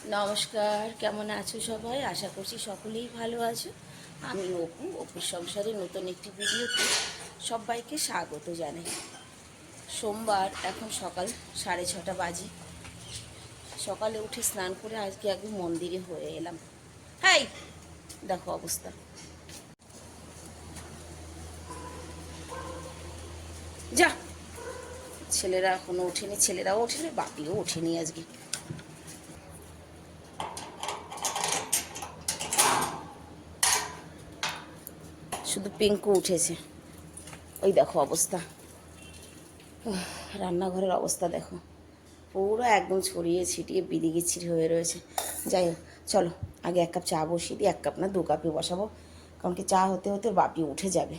নমস্কার, কেমন আছো সবাই? আশা করছি সকলেই ভালো আছো। আমি অপুর সংসারে নতুন একটি ভিডিওতে সবাইকে স্বাগত জানাই। সোমবার, এখন সকাল 6:30 বাজে। সকালে উঠে স্নান করে আজকে একদম মন্দিরে হয়ে এলাম। হাই, দেখো অবস্থা। যা, ছেলেরা এখনো ওঠেনি, ছেলেরাও ওঠেনি, বাপিও ওঠেনি আজকে। শুধু পিঙ্কু উঠেছে। ওই দেখো অবস্থা, রান্নাঘরের অবস্থা দেখো, পুরো একদম ছড়িয়ে ছিটিয়ে বিদিগিচ্ছির হয়ে রয়েছে। যাই হোক, চলো আগে এক কাপ চা বসিয়ে দিই। 1 কাপ না, 2 কাপই বসাবো, কারণ কি চা হতে হতে বাপি উঠে যাবে।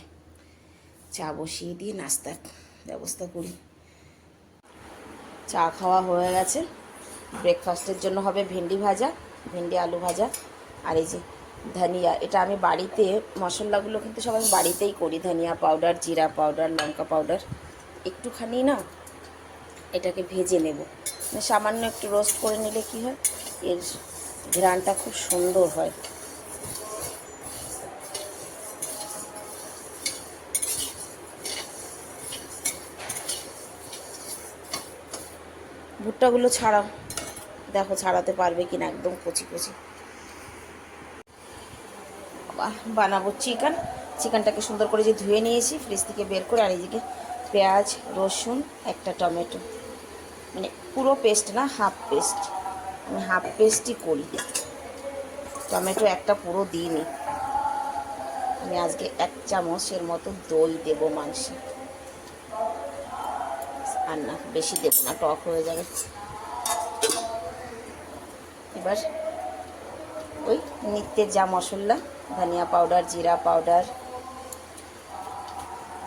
চা বসিয়ে দিয়ে নাস্তার ব্যবস্থা করি। চা খাওয়া হয়ে গেছে। ব্রেকফাস্টের জন্য হবে ভেন্ডি ভাজা, ভেন্ডি আলু ভাজা, আর এই যে ধনিয়া। এটা আমি বাড়িতে, মশলাগুলো কিন্তু সব আমি বাড়িতেই করি। ধনিয়া পাউডার, জিরা পাউডার, লঙ্কা পাউডার, একটুখানি না এটাকে ভেজে নেব। সামান্য একটু রোস্ট করে নিলে কি হয়, এর ঘ্রাণটা খুব সুন্দর হয়। ভুট্টাগুলো ছাড়াও, দেখো ছাড়াতে পারবে কিনা, একদম কচি কচি। বানাবো চিকেন। চিকেনটাকে সুন্দর করে যে ধুয়ে নিয়েছি ফ্রিজ থেকে বের করে, আর এইদিকে পেঁয়াজ, রসুন, একটা টমেটো, মানে পুরো পেস্ট না, হাফ পেস্ট। আমি হাফ পেস্টই করি, টমেটো একটা পুরো দিইনি। আমি আজকে 1 চামচের মতো দই দেব মাংসে, আর না বেশি দেবো না, টক হয়ে যাবে। এবার ওই নিত্যের যা মশলা, ধনিয়া পাউডার, জিরা পাউডার,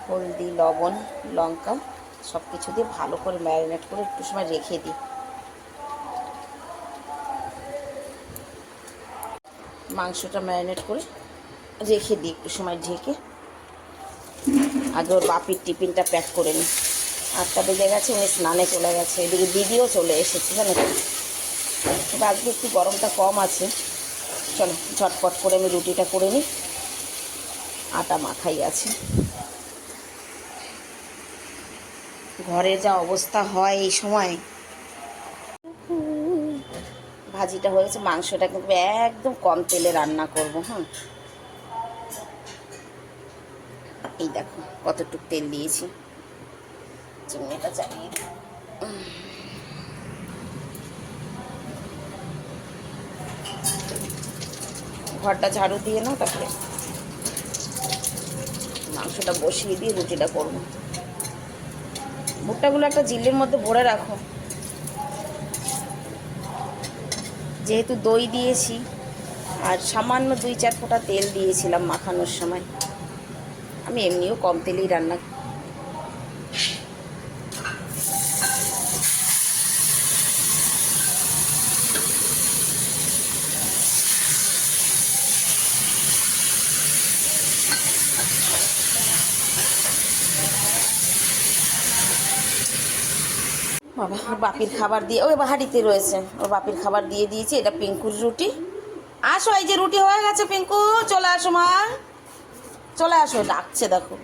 হলদি, লবণ, লঙ্কা, সব কিছু দিয়ে ভালো করে ম্যারিনেট করে একটু সময় রেখে দিই। মাংসটা ম্যারিনেট করে রেখে দিই একটু সময় ঢেকে। আগে ওর বাপির টিফিনটা প্যাক করে নিই। 8টা বেজে গেছে, উনি স্নানে চলে গেছে। এদিকে দিদিও চলে এসেছে, জানো তো। তবে আজকে একটু গরমটা কম আছে। চলো ঝটপট করে আমি রুটিটা করে নিই, আটা মাখাই আছে। ঘরে যা অবস্থা হয় এই সময়। ভাজিটা হয়েছে, মাংসটা কিন্তু একদম কম তেলে রান্না করব। হ্যাঁ, এই দেখো কতটুকু তেল দিয়েছি। চিমনিটা চালিয়ে দিই। ঘরটা ঝাড়ু দিয়ে নাও, তারপরে মাংসটা বসিয়ে দিয়ে রুটিটা করবো। ভুট্টাগুলো একটা জিল্লির মধ্যে ভরে রাখো, যেহেতু দই দিয়েছি আর সামান্য 2-4 ফোঁটা তেল দিয়েছিলাম মাখানোর সময়। আমি এমনিও কম তেলেই রান্না। বাবা, বাপির খাবার দিয়ে, ওই হাঁড়িতে রয়েছে, ওর বাপির খাবার দিয়ে দিয়েছি। এটা পিঙ্কুর রুটি। আসো, এই যে রুটি হয়ে গেছে। পিঙ্কু চলে আসো, মা চলে আসো, ডাকছে দেখো।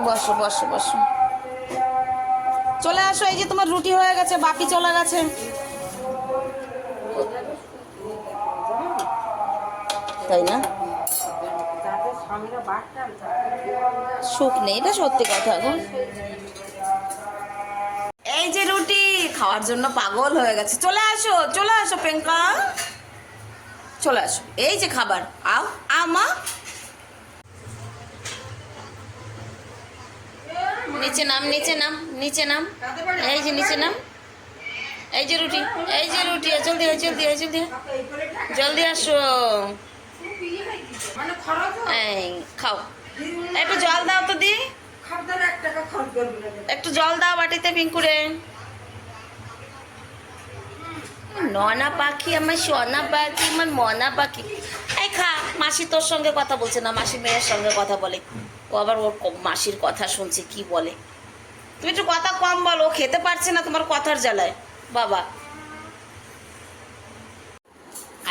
বসো বসো বসো, চলে আসো, এই যে তোমার রুটি হয়ে গেছে, বাপি চলে গেছে। তাই না, সুখ নেই, এটা সত্যি কথা গো। এই যে রুটি খাওয়ার জন্য পাগল হয়ে গেছে। চলে আসো, চলে আসো পিঙ্কা, চলে আসো। এই যে খাবার, আও আমা, নিচে নাম, নিচে নাম, নিচে নাম। এই যে নিচে নাম। এই যে রুটি, এই যে রুটি, জলদি জলদি জলদি জলদি আসো। এই খাও, একটু জল দাও তো দি, একটু জল দাও বাটিতে পিঙ্কুরে। ননা পাখি আমার, সোনা পাখি আমার, মনা পাখি। এই খা, মাসি তোর সঙ্গে কথা বলছে না, মাসি মেয়ের সঙ্গে কথা বলে। ও আবার ওর মাসির কথা শুনছে, কি বলে। তুমি একটু কথা কম বলো, ও খেতে পারছে না তোমার কথার জ্বালায় বাবা।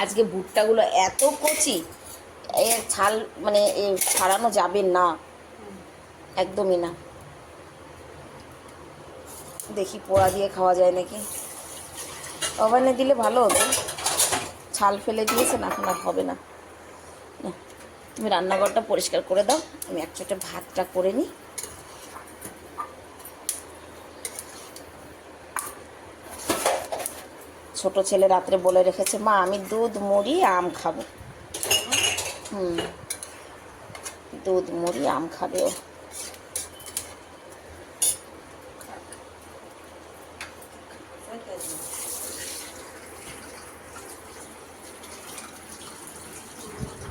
আজকে ভুট্টাগুলো এত কচি, এর ছাল মানে এ ছাড়ানো যাবে না, একদমই না। দেখি পোড়া দিয়ে খাওয়া যায় নাকি, ওভেনে দিলে ভালো হতো। ছাল ফেলে দিয়েছে না, এখন আর হবে না। তুমি রান্নাঘরটা পরিষ্কার করে দাও, আমি একটা ভাতটা করে নিই। ছোট ছেলে রাত্রে বলে রেখেছে, মা আমি দুধ মুড়ি আম খাবো। দুধ মুড়ি আম খাবে ও।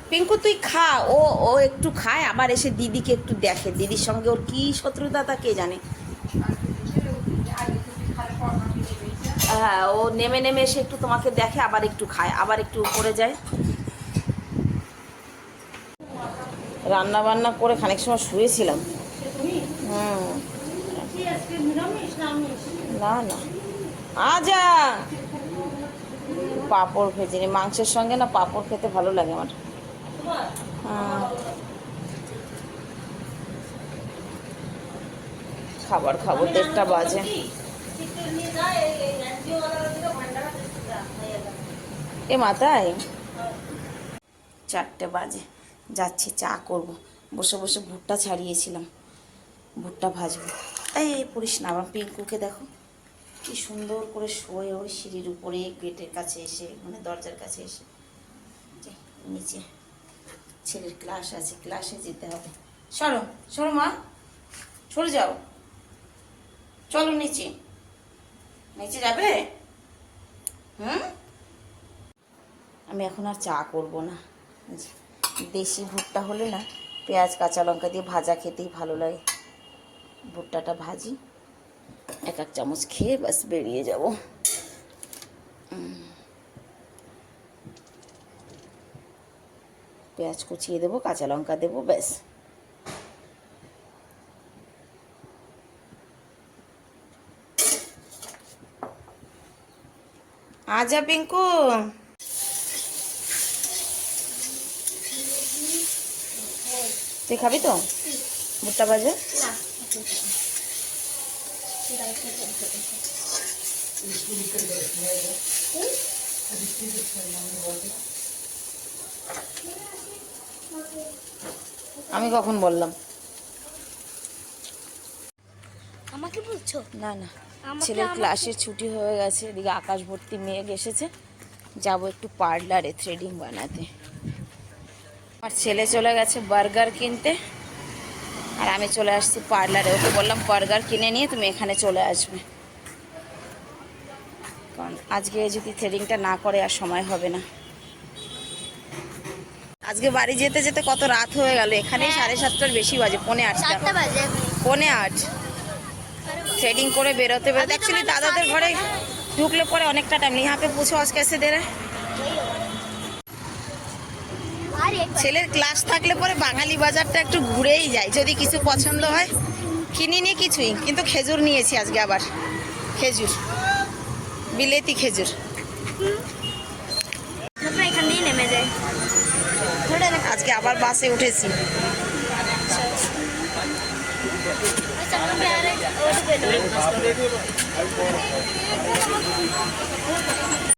পিঙ্কু তুই খা, ও ও একটু খায় আবার এসে দিদিকে একটু দেখে, দিদির সঙ্গে ওর কি শত্রুতা তা কে জানে। হ্যাঁ, ও নেমে নেমে এসে একটু তোমাকে দেখে, আবার একটু খায়, আবার একটু উপরে যায়। রান্না বান্না করে খানিক সময় শুয়েছিলাম। না না, আজা পাঁপড় ভেজে মাংসের সঙ্গে না, পাঁপড় খেতে ভালো লাগে আমার। হ্যাঁ, খাবার খাবো, 1:30 বাজে। এ মাথায় 4টে বাজে, যাচ্ছি চা করব। বসে বসে ভুট্টা ছাড়িয়েছিলাম, ভুট্টা ভাজবো। এই পড়িস না, আমার পিঙ্কুকে দেখো কি সুন্দর করে শোয়ে, ওই সিঁড়ির উপরে গেটের কাছে এসে, মানে দরজার কাছে এসে। নিচে ছেলের ক্লাস আছে, ক্লাসে যেতে হবে। সরো সরো মা, সরে যাও, চলো নিচে, নিচে যাবে। আমি এখন আর চা করব না। দেশি ভুট্টা হলে না পেঁয়াজ কাঁচা লঙ্কা দিয়ে ভাজা খেতেই ভালো লাগে। ভুট্টাটা ভাজি, 1 চামচ খেয়ে বাস বেরিয়ে যাব। পেঁয়াজ কুচিয়ে দেবো, কাঁচা লঙ্কা দেবো, ব্যাস। আজা পিঙ্কু, তুই খাবি তো ভুট্টা ভাজা? আমি কখন বললাম? আমাকে বলছো? না না, ছেলের ক্লাসের ছুটি হয়ে গেছে, এদিকে আকাশ ভর্তি মেঘ এসেছে, যাব একটু পার্লারে থ্রেডিং বানাতে। আমার ছেলে চলে গেছে বার্গার কিনতে, আর আমি চলে আসছি পার্লারে। ওকে বললাম বার্গার কিনে নিয়ে তুমি এখানে চলে আসবে, কারণ আজকে যদি থ্রেডিংটা না করে আর সময় হবে না। আজকে বাড়ি যেতে যেতে কত রাত হয়ে গেল, এখানেই 7:30টার বেশি বাজে, 7:45 বাজে, 7:45। थ्रेडिंग করে বেরোতে বেরোতে एक्चुअली দাদাদের ঘরে ঢুকলে পরে অনেকটা টাইম। यहाँ पे पूछो आज कैसे दे रहे हैं। ছেলের ক্লাস থাকলে পরে বাঙালি বাজারটা একটু ঘুরেই যায়, যদি কিছু পছন্দ হয়। কিনিনি কিছুই, কিন্তু খেজুর নিয়েছি আজকে, আবার খেজুর, বিলেতি খেজুর। এখান দিয়ে নেমে যায়। আজকে আবার বাসে উঠেছি।